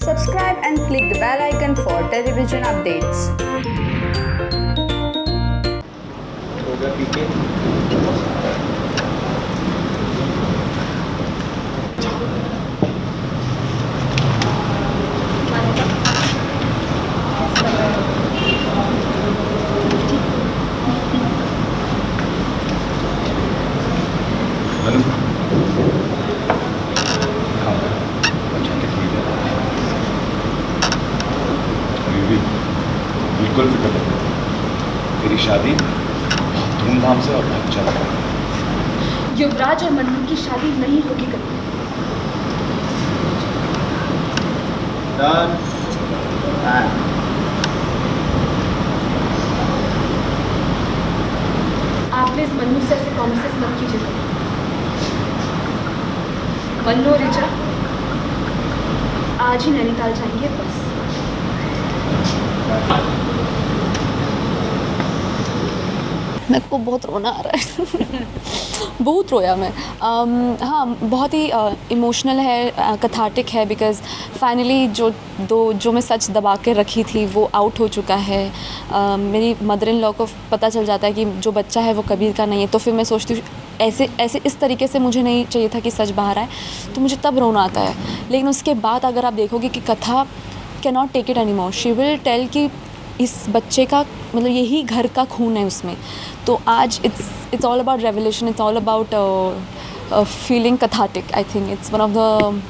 Subscribe and click the bell icon for television updates. बिल्कुल फिक्र मत कर। तेरी शादी बहुत धूमधाम से और बहुत जल्द होगी। युवराज और मन्नू की शादी नहीं होगी कभी। आप प्लीज मन्नू से ऐसे प्रॉमिसेस मत कीजिए। मन्नू और रिचा आज ही नैनीताल जाएंगे बस। मेरे को बहुत रोना आ रहा है बहुत रोया मैं। हाँ, बहुत ही इमोशनल है, कथार्टिक है, बिकॉज़ फाइनली जो मैं सच दबा के रखी थी वो आउट हो चुका है। मेरी मदर इन लॉ को पता चल जाता है कि जो बच्चा है वो कबीर का नहीं है, तो फिर मैं सोचती हूँ ऐसे इस तरीके से मुझे नहीं चाहिए था कि सच बाहर आए, तो मुझे तब रोना आता है। लेकिन उसके बाद अगर आप देखोगे कि Katha can not take it any more, she will tell कि इस बच्चे का मतलब यही घर का खून है उसमें। तो आज it's all about revelation, it's all about feeling cathartic. I think it's one of the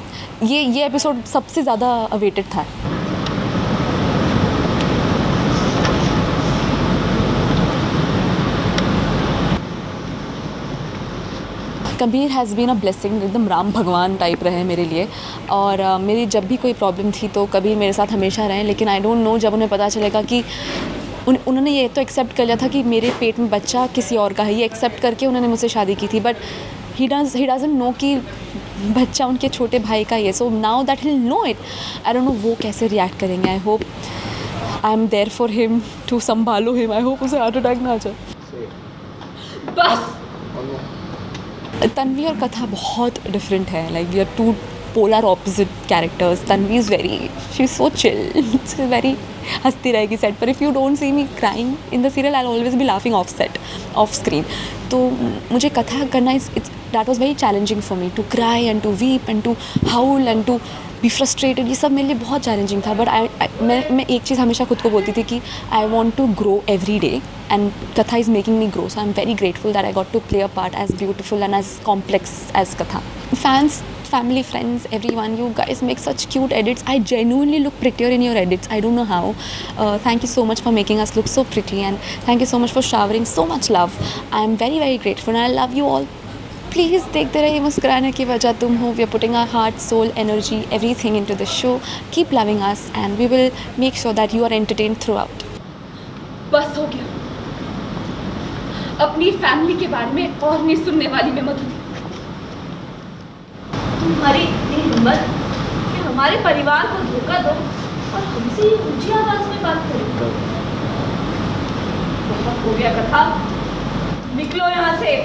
ये एपिसोड सबसे ज़्यादा अवेटेड था। Kabir has been a blessing, एकदम राम भगवान टाइप रहे मेरे लिए। और मेरी जब भी कोई प्रॉब्लम थी तो कबीर मेरे साथ हमेशा रहे। लेकिन आई डोंट नो, जब उन्हें पता चलेगा कि उन्होंने ये तो एक्सेप्ट कर लिया था कि मेरे पेट में बच्चा किसी और का है, ये एक्सेप्ट करके उन्होंने मुझसे शादी की थी। बट ही डजंट नो कि बच्चा उनके छोटे भाई का ही है। So now that he know it, I don't know वो कैसे रिएक्ट करेंगे। I hope I am there for him to संभालो हिम। आई होप उसे हार्ट अटैक ना आ जाए। बस तन्वी और कथा बहुत डिफरेंट है। Like we are two polar opposite characters. Tanvi is very, she is so chill, it's very हंसती रहेगी सेट पर। If you don't see me crying in the serial, I always be laughing off set, off screen. तो मुझे कथा करना that was very challenging for me, to cry and to weep and to howl and to be frustrated. ये सब मेरे लिए बहुत challenging था। But मैं एक चीज़ हमेशा खुद को बोलती थी कि I want to grow every day, and Katha is making me grow. So I'm very grateful that I got to play a part as beautiful and as complex as Katha. Fans, family, friends, everyone, you guys make such cute edits. I genuinely look prettier in your edits. I don't know how. Thank you so much for making us look so pretty, and thank you so much for showering so much love. I am very, very grateful, and I love you all. Please देखते रहिए मुस्कुराने की वजह तुम हो. We are putting our heart, soul, energy, everything into the show. Keep loving us, and we will make sure that you are entertained throughout. बस हो गया। अपनी फैमिली के बारे में और नहीं सुनने वाली मैं मधु। तुम्हारी इतनी हिम्मत कि हमारे परिवार को धोखा दो और हमसे ये ऊंची आवाज में बात करो। बहुत हो गया कथा, निकलो यहाँ से।